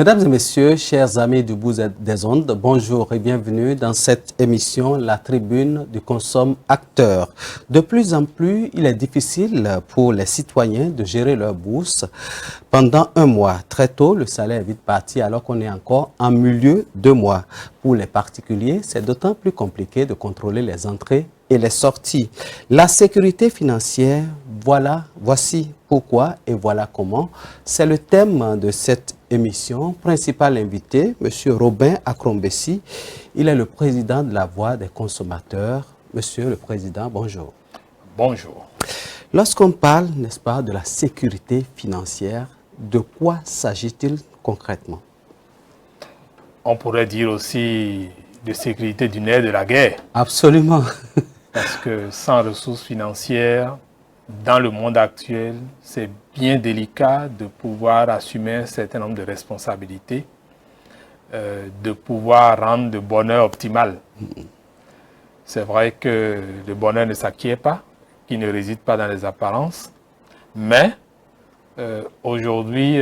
Mesdames et messieurs, chers amis du bout des ondes, bonjour et bienvenue dans cette émission La Tribune du Consomme Acteur. De plus en plus, il est difficile pour les citoyens de gérer leur bourse pendant un mois. Très tôt, le salaire est vite parti alors qu'on est encore en milieu de mois. Pour les particuliers, c'est d'autant plus compliqué de contrôler les entrées et les sorties. La sécurité financière, voici pourquoi et voilà comment. C'est le thème de cette émission. Principal invité, M. Robin Akrombessi. Il est le président de la Voix des consommateurs. Monsieur le Président, bonjour. Bonjour. Lorsqu'on parle, n'est-ce pas, de la sécurité financière, de quoi s'agit-il concrètement? On pourrait dire aussi de sécurité du nerf de la guerre. Absolument. Parce que sans ressources financières, dans le monde actuel, c'est bien délicat de pouvoir assumer un certain nombre de responsabilités, de pouvoir rendre le bonheur optimal. C'est vrai que le bonheur ne s'acquiert pas, qu'il ne réside pas dans les apparences, mais aujourd'hui,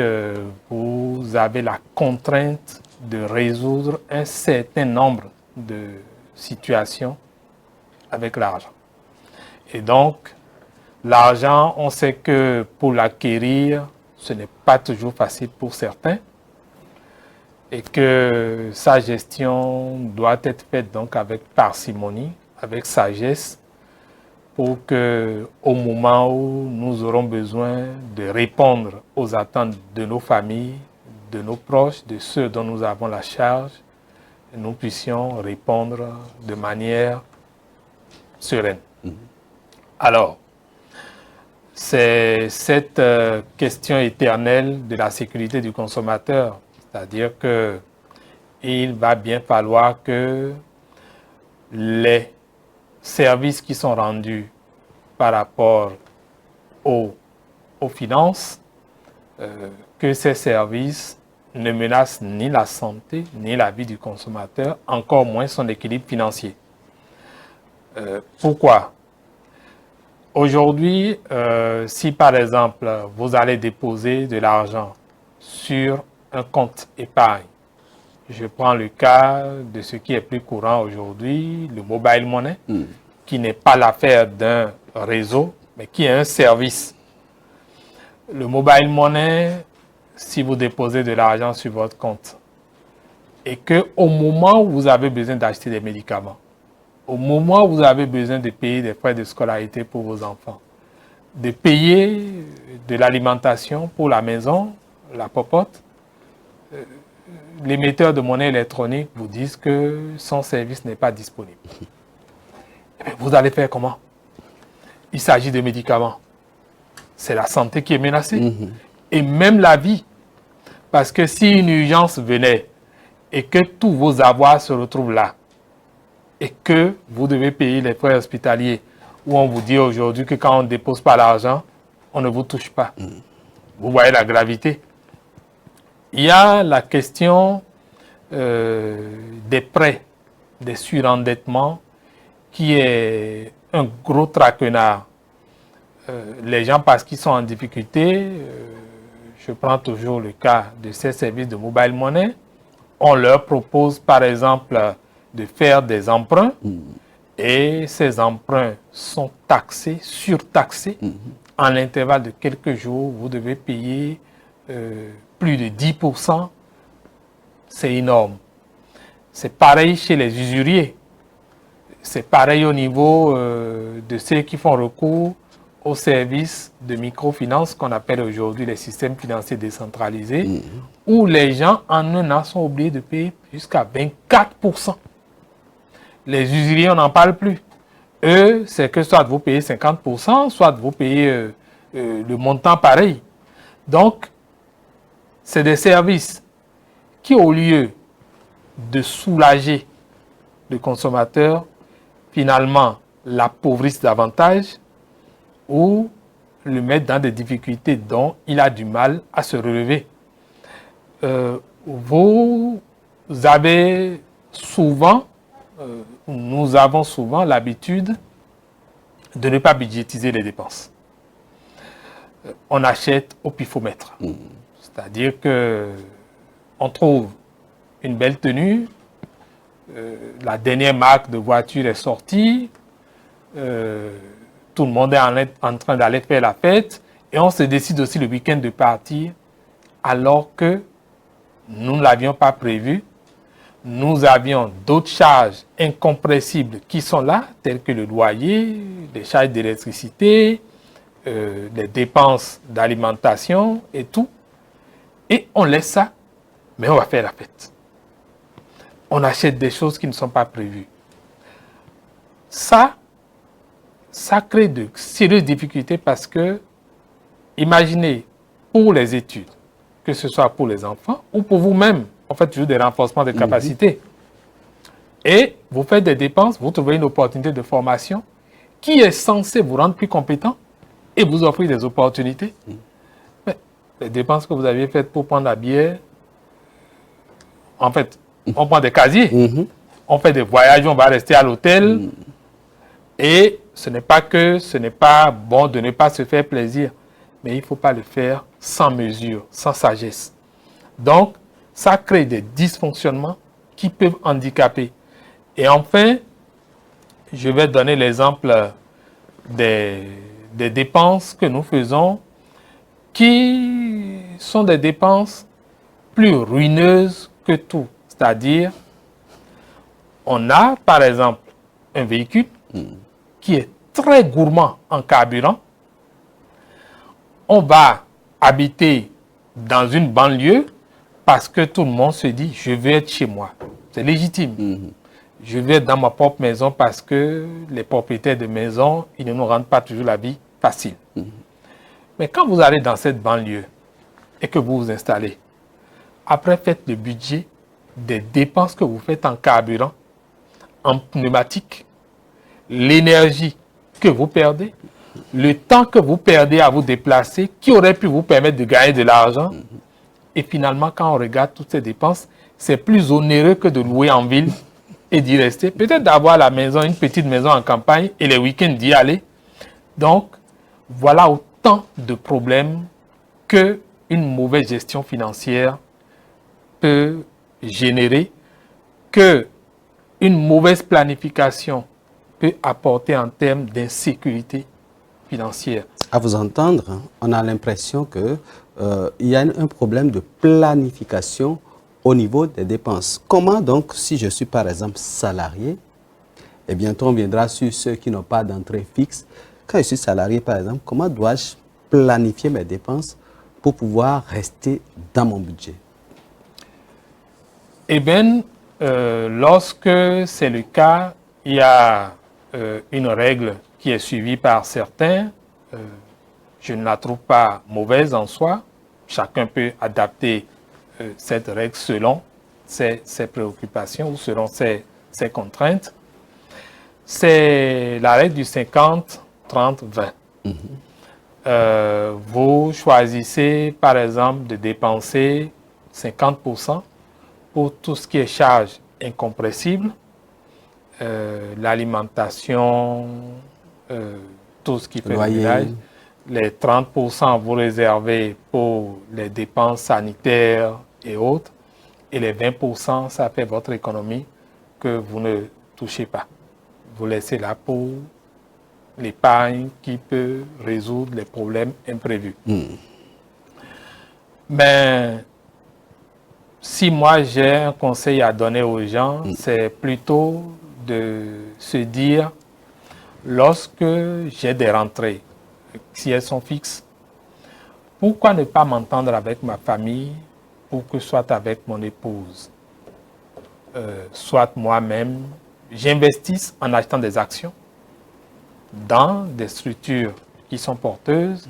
vous avez la contrainte de résoudre un certain nombre de situations avec l'argent. Et donc, l'argent, on sait que pour l'acquérir, ce n'est pas toujours facile pour certains et que sa gestion doit être faite donc avec parcimonie, avec sagesse, pour que, au moment où nous aurons besoin de répondre aux attentes de nos familles, de nos proches, de ceux dont nous avons la charge, nous puissions répondre de manière sereine. Alors, c'est cette question éternelle de la sécurité du consommateur, c'est-à-dire qu'il va bien falloir que les services qui sont rendus par rapport aux finances, que ces services ne menacent ni la santé, ni la vie du consommateur, encore moins son équilibre financier. Pourquoi? Aujourd'hui, si par exemple, vous allez déposer de l'argent sur un compte épargne, je prends le cas de ce qui est plus courant aujourd'hui, le mobile money, qui n'est pas l'affaire d'un réseau, mais qui est un service. Le mobile money, si vous déposez de l'argent sur votre compte, et qu'au moment où vous avez besoin d'acheter des médicaments, au moment où vous avez besoin de payer des frais de scolarité pour vos enfants, de payer de l'alimentation pour la maison, la popote, l'émetteur de monnaie électronique vous dit que son service n'est pas disponible. Vous allez faire comment? Il s'agit de médicaments. C'est la santé qui est menacée. Et même la vie. Parce que si une urgence venait et que tous vos avoirs se retrouvent là, et que vous devez payer les frais hospitaliers, où on vous dit aujourd'hui que quand on ne dépose pas l'argent, on ne vous touche pas. Vous voyez la gravité. Il y a la question des prêts, des surendettements, qui est un gros traquenard. Les gens, parce qu'ils sont en difficulté, je prends toujours le cas de ces services de mobile money, on leur propose par exemple de faire des emprunts et ces emprunts sont taxés, surtaxés. En l'intervalle de quelques jours, vous devez payer plus de 10%. C'est énorme. C'est pareil chez les usuriers. C'est pareil au niveau de ceux qui font recours aux services de microfinance qu'on appelle aujourd'hui les systèmes financiers décentralisés, où les gens en un an sont obligés de payer jusqu'à 24%. Les usuriers, on n'en parle plus. Eux, c'est que soit vous payez 50%, soit vous payez le montant pareil. Donc, c'est des services qui, au lieu de soulager le consommateur, finalement l'appauvrissent davantage ou le mettent dans des difficultés dont il a du mal à se relever. Vous avez souvent, nous avons souvent l'habitude de ne pas budgétiser les dépenses. On achète au pifomètre. C'est-à-dire que on trouve une belle tenue, la dernière marque de voiture est sortie, tout le monde est en train d'aller faire la fête, et on se décide aussi le week-end de partir, alors que nous ne l'avions pas prévu. Nous avions d'autres charges incompressibles qui sont là, telles que le loyer, les charges d'électricité, les dépenses d'alimentation et tout. Et on laisse ça, mais on va faire la fête. On achète des choses qui ne sont pas prévues. Ça crée de sérieuses difficultés parce que, imaginez, pour les études, que ce soit pour les enfants ou pour vous-même, on fait toujours des renforcements de capacités. Et vous faites des dépenses, vous trouvez une opportunité de formation qui est censée vous rendre plus compétent et vous offrir des opportunités. Mais les dépenses que vous aviez faites pour prendre la bière, en fait, on prend des casiers, on fait des voyages, on va rester à l'hôtel. Et ce n'est pas bon de ne pas se faire plaisir, mais il ne faut pas le faire sans mesure, sans sagesse. Donc, ça crée des dysfonctionnements qui peuvent handicaper. Et enfin, je vais donner l'exemple des dépenses que nous faisons qui sont des dépenses plus ruineuses que tout. C'est-à-dire, on a par exemple un véhicule qui est très gourmand en carburant. On va habiter dans une banlieue parce que tout le monde se dit, je veux être chez moi. C'est légitime. Je veux être dans ma propre maison parce que les propriétaires de maison, ils ne nous rendent pas toujours la vie facile. Mais quand vous allez dans cette banlieue et que vous vous installez, après faites le budget des dépenses que vous faites en carburant, en pneumatique, l'énergie que vous perdez, le temps que vous perdez à vous déplacer, qui aurait pu vous permettre de gagner de l'argent. Et finalement, quand on regarde toutes ces dépenses, c'est plus onéreux que de louer en ville et d'y rester. Peut-être d'avoir la maison, une petite maison en campagne et les week-ends d'y aller. Donc, voilà autant de problèmes qu'une mauvaise gestion financière peut générer, qu'une mauvaise planification peut apporter en termes d'insécurité financière. À vous entendre, on a l'impression qu'il y a un problème de planification au niveau des dépenses. Comment donc, si je suis par exemple salarié, et bientôt on viendra sur ceux qui n'ont pas d'entrée fixe, quand je suis salarié par exemple, comment dois-je planifier mes dépenses pour pouvoir rester dans mon budget? Eh bien, lorsque c'est le cas, il y a une règle qui est suivie par certains. Je ne la trouve pas mauvaise en soi. Chacun peut adapter cette règle selon ses préoccupations ou selon ses contraintes. C'est la règle du 50, 30, 20. Vous choisissez par exemple de dépenser 50% pour tout ce qui est charge incompressible, l'alimentation, tout ce qui fait le ménage. Les 30% vous réservez pour les dépenses sanitaires et autres. Et les 20%, ça fait votre économie que vous ne touchez pas. Vous laissez là pour l'épargne qui peut résoudre les problèmes imprévus. Mais si moi j'ai un conseil à donner aux gens, c'est plutôt de se dire, lorsque j'ai des rentrées, si elles sont fixes, pourquoi ne pas m'entendre avec ma famille pour que soit avec mon épouse, soit moi-même, j'investisse en achetant des actions dans des structures qui sont porteuses.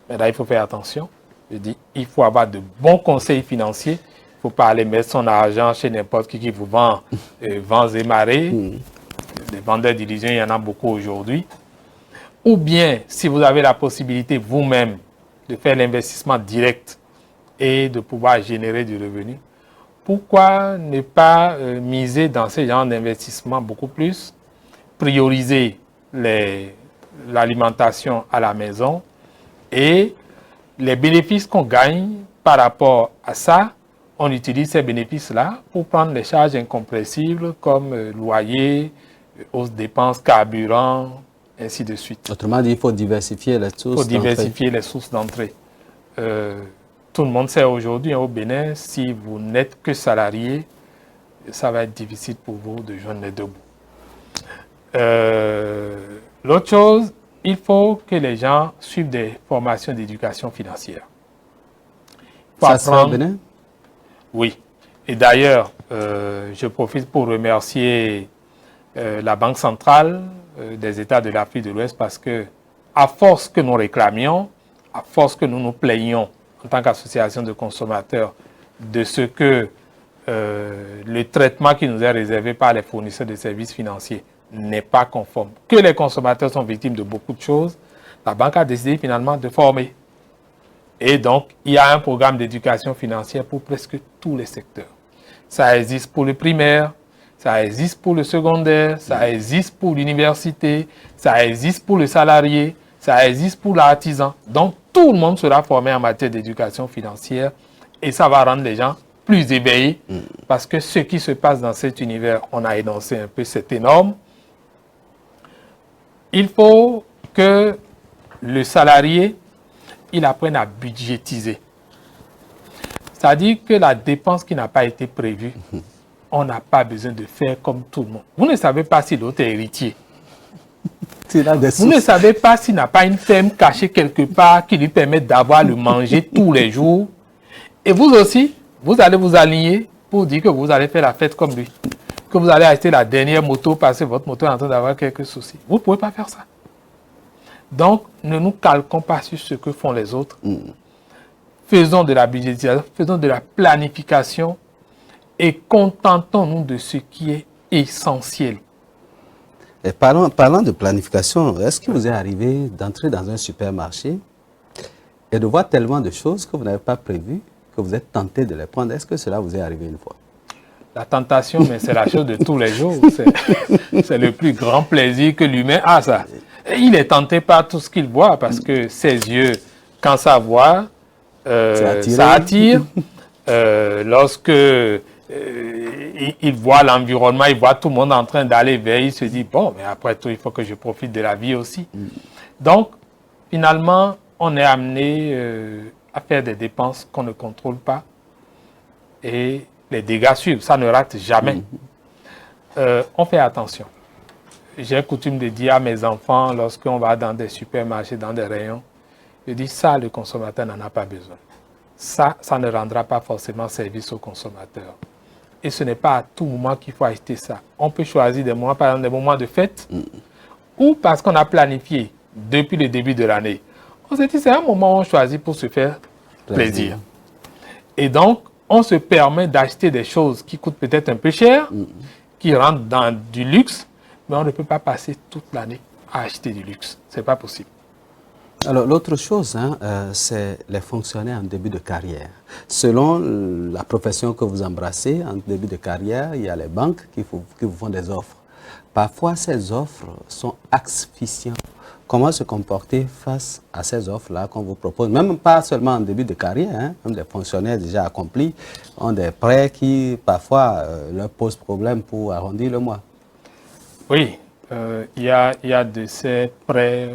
Mais là, il faut faire attention. Je dis, il faut avoir de bons conseils financiers. Il ne faut pas aller mettre son argent chez n'importe qui vous vend vents et marées. Les vendeurs d'illusions, il y en a beaucoup aujourd'hui. Ou bien, si vous avez la possibilité vous-même de faire l'investissement direct et de pouvoir générer du revenu, pourquoi ne pas miser dans ce genre d'investissement beaucoup plus, prioriser l'alimentation à la maison et les bénéfices qu'on gagne par rapport à ça, on utilise ces bénéfices-là pour prendre les charges incompressibles comme loyer, hausse dépenses, carburant, ainsi de suite. Autrement dit, il faut diversifier les sources d'entrée. Il faut diversifier les sources d'entrée. Tout le monde sait aujourd'hui au Bénin, si vous n'êtes que salarié, ça va être difficile pour vous de joindre les deux bouts. L'autre chose, il faut que les gens suivent des formations d'éducation financière. Ça se fait au Bénin? Oui. Et d'ailleurs, je profite pour remercier la Banque centrale des États de l'Afrique de l'Ouest parce que, à force que nous réclamions, à force que nous nous plaignions en tant qu'association de consommateurs de ce que le traitement qui nous est réservé par les fournisseurs de services financiers n'est pas conforme, que les consommateurs sont victimes de beaucoup de choses, la banque a décidé finalement de former. Et donc, il y a un programme d'éducation financière pour presque tous les secteurs. Ça existe pour le primaire, ça existe pour le secondaire, ça existe pour l'université, ça existe pour le salarié, ça existe pour l'artisan. Donc, tout le monde sera formé en matière d'éducation financière et ça va rendre les gens plus éveillés parce que ce qui se passe dans cet univers, on a énoncé un peu, c'est énorme. Il faut que le salarié, il apprenne à budgétiser. C'est-à-dire que la dépense qui n'a pas été prévue, on n'a pas besoin de faire comme tout le monde. Vous ne savez pas si l'autre est héritier. Vous ne savez pas s'il n'a pas une ferme cachée quelque part qui lui permet d'avoir le manger tous les jours. Et vous aussi, vous allez vous aligner pour dire que vous allez faire la fête comme lui. Que vous allez acheter la dernière moto parce que votre moto est en train d'avoir quelques soucis. Vous ne pouvez pas faire ça. Donc, ne nous calquons pas sur ce que font les autres. Faisons de la budgétisation, faisons de la planification et contentons-nous de ce qui est essentiel. Et parlant de planification, est-ce qu'il vous est arrivé d'entrer dans un supermarché et de voir tellement de choses que vous n'avez pas prévues, que vous êtes tenté de les prendre? Est-ce que cela vous est arrivé une fois? La tentation, mais c'est la chose de tous les jours. C'est le plus grand plaisir que l'humain a, ça. Et il est tenté par tout ce qu'il voit parce que ses yeux, quand ça voit, ça attire. Lorsque il voit l'environnement, il voit tout le monde en train d'aller vers, il se dit, bon, mais après tout, il faut que je profite de la vie aussi. Donc, finalement, on est amené à faire des dépenses qu'on ne contrôle pas et les dégâts suivent, ça ne rate jamais. On fait attention. J'ai coutume de dire à mes enfants, lorsqu'on va dans des supermarchés, dans des rayons, je dis, ça, le consommateur n'en a pas besoin. Ça ne rendra pas forcément service au consommateur. Et ce n'est pas à tout moment qu'il faut acheter ça. On peut choisir des moments, par exemple des moments de fête, ou parce qu'on a planifié depuis le début de l'année. On s'est dit, c'est un moment où on choisit pour se faire plaisir. Et donc, on se permet d'acheter des choses qui coûtent peut-être un peu cher, qui rentrent dans du luxe, mais on ne peut pas passer toute l'année à acheter du luxe. Ce n'est pas possible. Alors, l'autre chose, c'est les fonctionnaires en début de carrière. Selon la profession que vous embrassez, en début de carrière, il y a les banques qui vous font des offres. Parfois, ces offres sont asphyxiantes. Comment se comporter face à ces offres-là qu'on vous propose? Même pas seulement en début de carrière, même des fonctionnaires déjà accomplis ont des prêts qui, parfois, leur posent problème pour arrondir le mois. Oui, il y a de ces prêts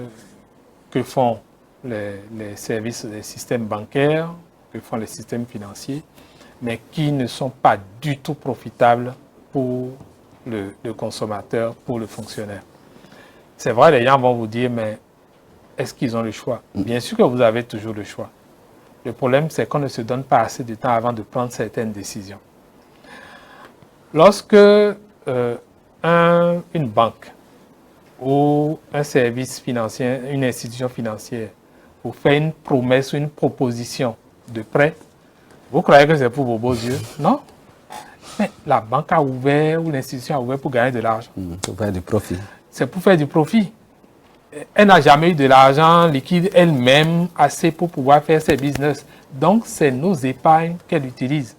que font les services des systèmes bancaires, que font les systèmes financiers, mais qui ne sont pas du tout profitables pour le consommateur, pour le fonctionnaire. C'est vrai, les gens vont vous dire, mais est-ce qu'ils ont le choix? Bien sûr que vous avez toujours le choix. Le problème, c'est qu'on ne se donne pas assez de temps avant de prendre certaines décisions. Lorsque une banque ou un service financier, une institution financière, vous fait une promesse ou une proposition de prêt, vous croyez que c'est pour vos beaux yeux? Non. Mais la banque a ouvert ou l'institution a ouvert pour gagner de l'argent. Pour faire du profit. C'est pour faire du profit. Elle n'a jamais eu de l'argent liquide elle-même assez pour pouvoir faire ses business. Donc, c'est nos épargnes qu'elle utilise.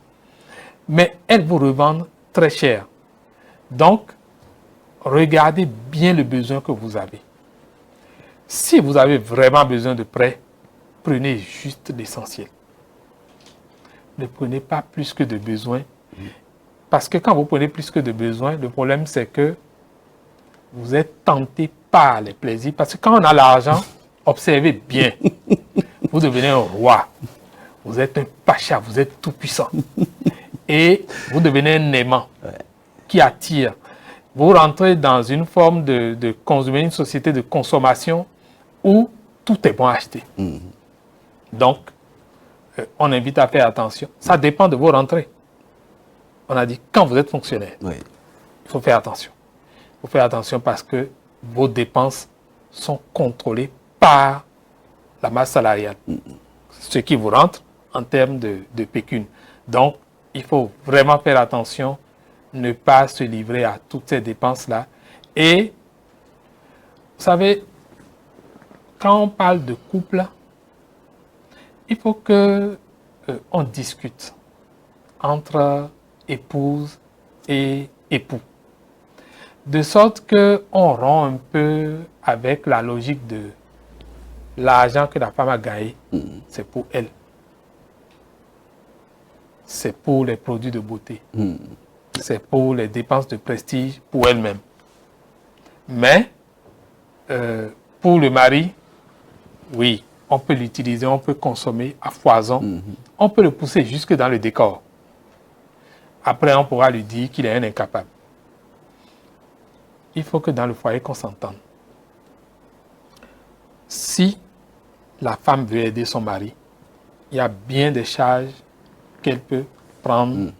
Mais elle vous revend très cher. Donc, regardez bien le besoin que vous avez. Si vous avez vraiment besoin de prêt, prenez juste l'essentiel. ne prenez pas plus que de besoin. Parce que quand vous prenez plus que de besoin, le problème c'est que vous êtes tenté par les plaisirs. Parce que quand on a l'argent, observez bien, vous devenez un roi. Vous êtes un pacha, vous êtes tout puissant. Et vous devenez un aimant qui attire. Vous rentrez dans une forme de consommer, une société de consommation où tout est bon à acheter. Donc, on invite à faire attention. Ça dépend de vos rentrées. On a dit, quand vous êtes fonctionnaire, il faut faire attention. Il faut faire attention parce que vos dépenses sont contrôlées par la masse salariale. Ce qui vous rentre en termes de pécune. Donc, il faut vraiment faire attention, ne pas se livrer à toutes ces dépenses-là. Et, vous savez, quand on parle de couple, il faut que on discute entre épouse et époux. De sorte qu'on rompt un peu avec la logique de l'argent que la femme a gagné, c'est pour elle. C'est pour les produits de beauté. C'est pour les dépenses de prestige pour elle-même. Mais, pour le mari, oui, on peut l'utiliser, on peut consommer à foison. On peut le pousser jusque dans le décor. Après, on pourra lui dire qu'il est un incapable. Il faut que dans le foyer, qu'on s'entende. Si la femme veut aider son mari, il y a bien des charges qu'elle peut prendre.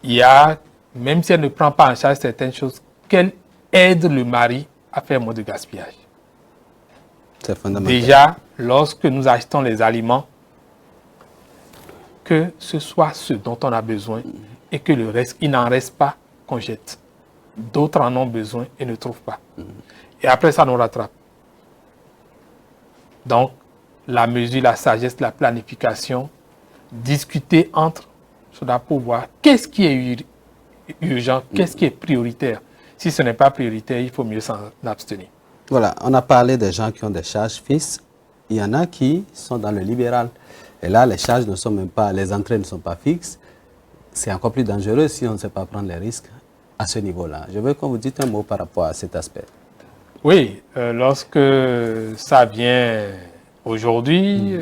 Il y a, même si elle ne prend pas en charge certaines choses, qu'elle aide le mari à faire moins de gaspillage. C'est fondamental. Déjà, lorsque nous achetons les aliments, que ce soit ce dont on a besoin et que le reste, il n'en reste pas qu'on jette. D'autres en ont besoin et ne trouvent pas. Et après, ça nous rattrape. Donc, la mesure, la sagesse, la planification, discuter entre cela pour voir qu'est-ce qui est urgent, qu'est-ce qui est prioritaire. Si ce n'est pas prioritaire, il faut mieux s'en abstenir. Voilà, on a parlé des gens qui ont des charges fixes. Il y en a qui sont dans le libéral. Et là, les charges ne sont même pas, les entrées ne sont pas fixes. C'est encore plus dangereux si on ne sait pas prendre les risques à ce niveau-là. Je veux qu'on vous dise un mot par rapport à cet aspect. Oui, lorsque ça vient aujourd'hui,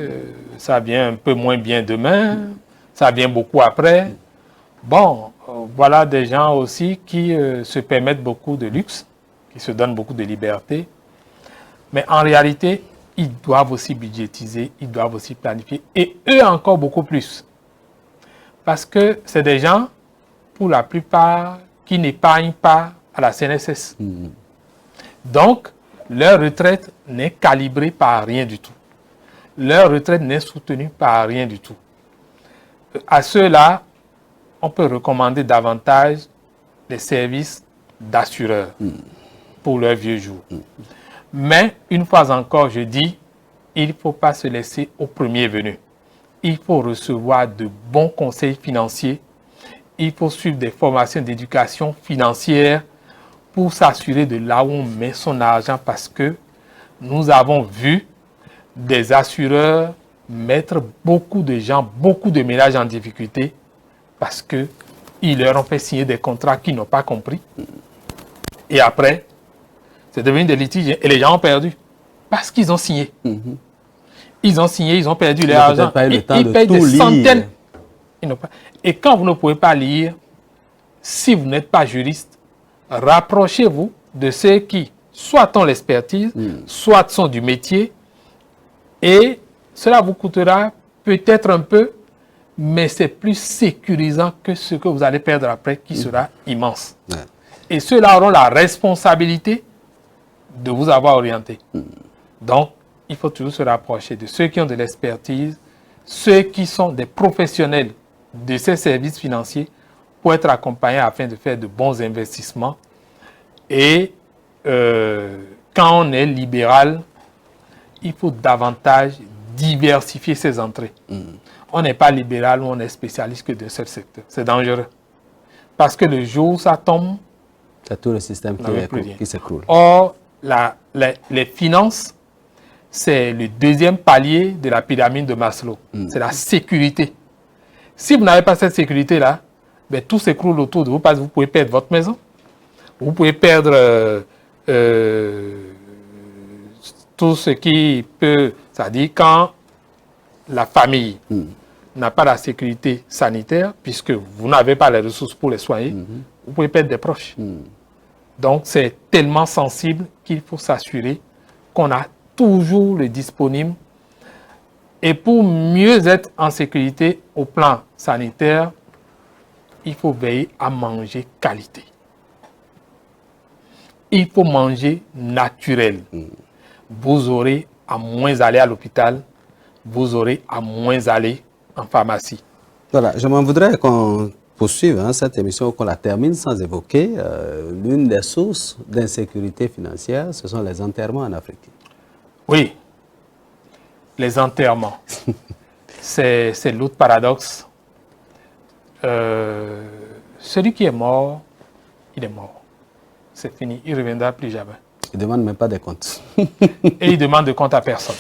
ça vient un peu moins bien demain, ça vient beaucoup après. Bon, voilà des gens aussi qui se permettent beaucoup de luxe, qui se donnent beaucoup de liberté. Mais en réalité, ils doivent aussi budgétiser, ils doivent aussi planifier. Et eux encore beaucoup plus. Parce que c'est des gens, pour la plupart, qui n'épargnent pas à la CNSS. Donc, leur retraite n'est calibrée par rien du tout. Leur retraite n'est soutenue par rien du tout. À ceux-là, on peut recommander davantage les services d'assureurs pour leurs vieux jours. Mais, une fois encore, je dis, il ne faut pas se laisser au premier venu. Il faut recevoir de bons conseils financiers. Il faut suivre des formations d'éducation financière pour s'assurer de là où on met son argent, parce que nous avons vu des assureurs mettre beaucoup de gens, beaucoup de ménages en difficulté parce qu'ils leur ont fait signer des contrats qu'ils n'ont pas compris. Et après, c'est devenu des litiges et les gens ont perdu parce qu'ils ont signé. Ils ont signé, ils ont perdu leur argent. Ils payent des centaines. Et quand vous ne pouvez pas lire, si vous n'êtes pas juriste, rapprochez-vous de ceux qui soit ont l'expertise, soit sont du métier, et cela vous coûtera peut-être un peu, mais c'est plus sécurisant que ce que vous allez perdre après, qui sera immense. Et ceux-là auront la responsabilité de vous avoir orienté. Donc, il faut toujours se rapprocher de ceux qui ont de l'expertise, ceux qui sont des professionnels de ces services financiers pour être accompagnés afin de faire de bons investissements. Et quand on est libéral, il faut davantage diversifier ses entrées. On n'est pas libéral ou on est spécialiste que d'un seul secteur. C'est dangereux. Parce que le jour où ça tombe, c'est tout le système qui s'écroule. Or, les finances, c'est le deuxième palier de la pyramide de Maslow. C'est la sécurité. Si vous n'avez pas cette sécurité-là, ben, tout s'écroule autour de vous parce que vous pouvez perdre votre maison. Vous pouvez perdre tout ce qui peut... C'est-à-dire quand la famille n'a pas la sécurité sanitaire, puisque vous n'avez pas les ressources pour les soigner, vous pouvez perdre des proches. Donc, c'est tellement sensible qu'il faut s'assurer qu'on a toujours le disponible. Et pour mieux être en sécurité au plan sanitaire, il faut veiller à manger qualité. Il faut manger naturel. Vous aurez à moins aller à l'hôpital, vous aurez à moins aller en pharmacie. Voilà, je m'en voudrais qu'on poursuive cette émission, qu'on la termine sans évoquer l'une des sources d'insécurité financière, ce sont les enterrements en Afrique. Oui, les enterrements. C'est l'autre paradoxe. Celui qui est mort, il est mort. C'est fini, il ne reviendra plus jamais. Il ne demande même pas de comptes. Et il demande de compte à personne.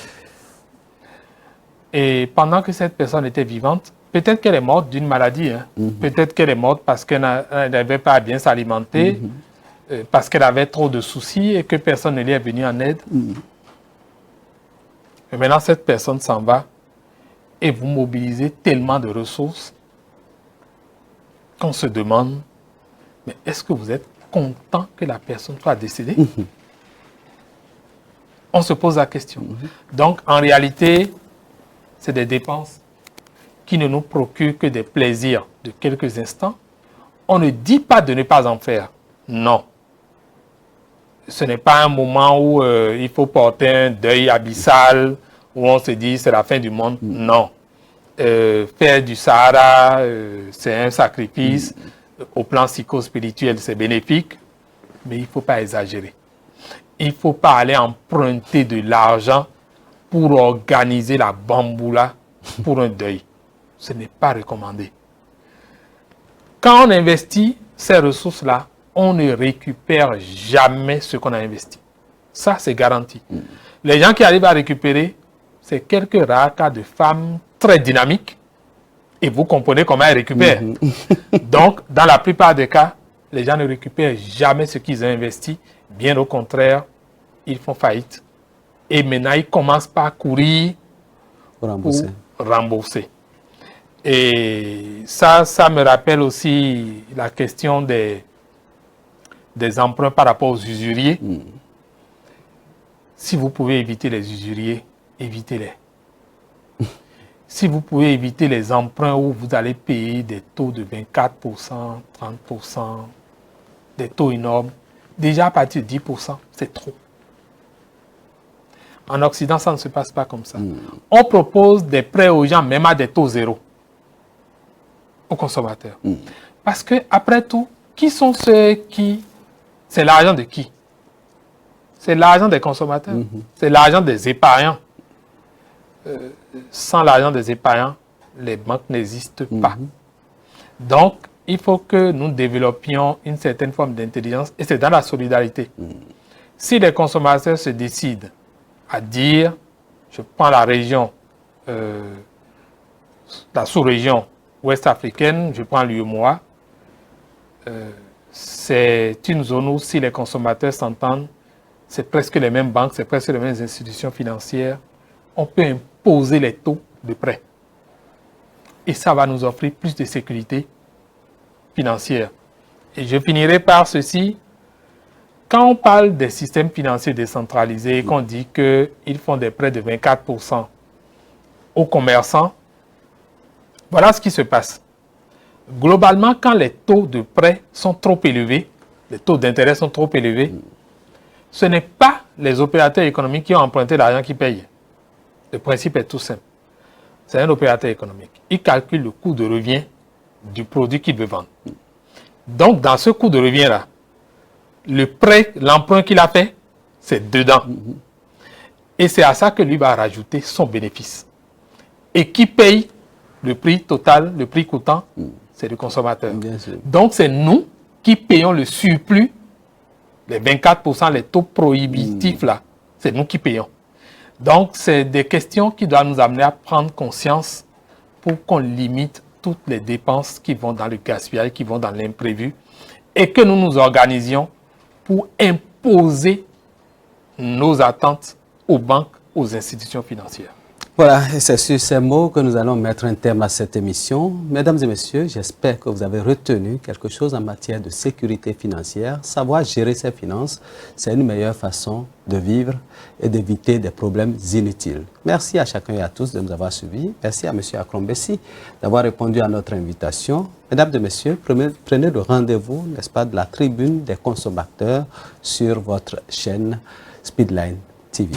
Et pendant que cette personne était vivante, peut-être qu'elle est morte d'une maladie. Peut-être qu'elle est morte parce qu'elle n'avait pas à bien s'alimenter, parce qu'elle avait trop de soucis et que personne ne lui est venu en aide. Et maintenant, cette personne s'en va et vous mobilisez tellement de ressources qu'on se demande, mais est-ce que vous êtes content que la personne soit décédée? On se pose la question. Donc, en réalité, c'est des dépenses qui ne nous procurent que des plaisirs de quelques instants. On ne dit pas de ne pas en faire. Non. Ce n'est pas un moment où il faut porter un deuil abyssal, où on se dit c'est la fin du monde. Non. Faire du Sahara, c'est un sacrifice. Au plan psychospirituel, c'est bénéfique. Mais il ne faut pas exagérer. Il ne faut pas aller emprunter de l'argent pour organiser la bamboula pour un deuil. Ce n'est pas recommandé. Quand on investit ces ressources-là, on ne récupère jamais ce qu'on a investi. Ça, c'est garanti. Les gens qui arrivent à récupérer, c'est quelques rares cas de femmes très dynamiques. Et vous comprenez comment elles récupèrent. Donc, dans la plupart des cas, les gens ne récupèrent jamais ce qu'ils ont investi. Bien au contraire, ils font faillite. Et maintenant, ils commencent par courir pour rembourser. Et ça me rappelle aussi la question des emprunts par rapport aux usuriers. Si vous pouvez éviter les usuriers, évitez-les. Si vous pouvez éviter les emprunts où vous allez payer des taux de 24%, 30%, des taux énormes, déjà à partir de 10%, c'est trop. En Occident, ça ne se passe pas comme ça. On propose des prêts aux gens, même à des taux zéro, aux consommateurs. Parce que, après tout, qui sont ceux qui... C'est l'argent de qui? C'est l'argent des consommateurs. C'est l'argent des épargnants. Sans l'argent des épargnants, les banques n'existent pas. Donc, il faut que nous développions une certaine forme d'intelligence, et c'est dans la solidarité. Si les consommateurs se décident à dire, je prends la région, la sous-région ouest africaine, je prends l'UEMOA, c'est une zone où si les consommateurs s'entendent, c'est presque les mêmes banques, c'est presque les mêmes institutions financières, on peut imposer les taux de prêt. Et ça va nous offrir plus de sécurité financière. Et je finirai par ceci. Quand on parle des systèmes financiers décentralisés, qu'on dit qu'ils font des prêts de 24% aux commerçants, voilà ce qui se passe. Globalement, quand les taux de prêt sont trop élevés, les taux d'intérêt sont trop élevés, ce n'est pas les opérateurs économiques qui ont emprunté l'argent qui payent. Le principe est tout simple. C'est un opérateur économique. Il calcule le coût de revient du produit qu'il veut vendre. Donc, dans ce coût de revient-là, le prêt, l'emprunt qu'il a fait, c'est dedans. Et c'est à ça que lui va rajouter son bénéfice. Et qui paye le prix total, le prix coûtant, c'est le consommateur. Donc, c'est nous qui payons le surplus, les 24%, les taux prohibitifs là, c'est nous qui payons. Donc, c'est des questions qui doivent nous amener à prendre conscience pour qu'on limite toutes les dépenses qui vont dans le gaspillage, qui vont dans l'imprévu, et que nous nous organisions pour imposer nos attentes aux banques, aux institutions financières. Voilà, et c'est sur ces mots que nous allons mettre un terme à cette émission. Mesdames et messieurs, j'espère que vous avez retenu quelque chose en matière de sécurité financière. Savoir gérer ses finances, c'est une meilleure façon de vivre et d'éviter des problèmes inutiles. Merci à chacun et à tous de nous avoir suivis. Merci à M. Akrombessi d'avoir répondu à notre invitation. Mesdames et messieurs, prenez le rendez-vous, n'est-ce pas, de la tribune des consommateurs sur votre chaîne Speedline TV.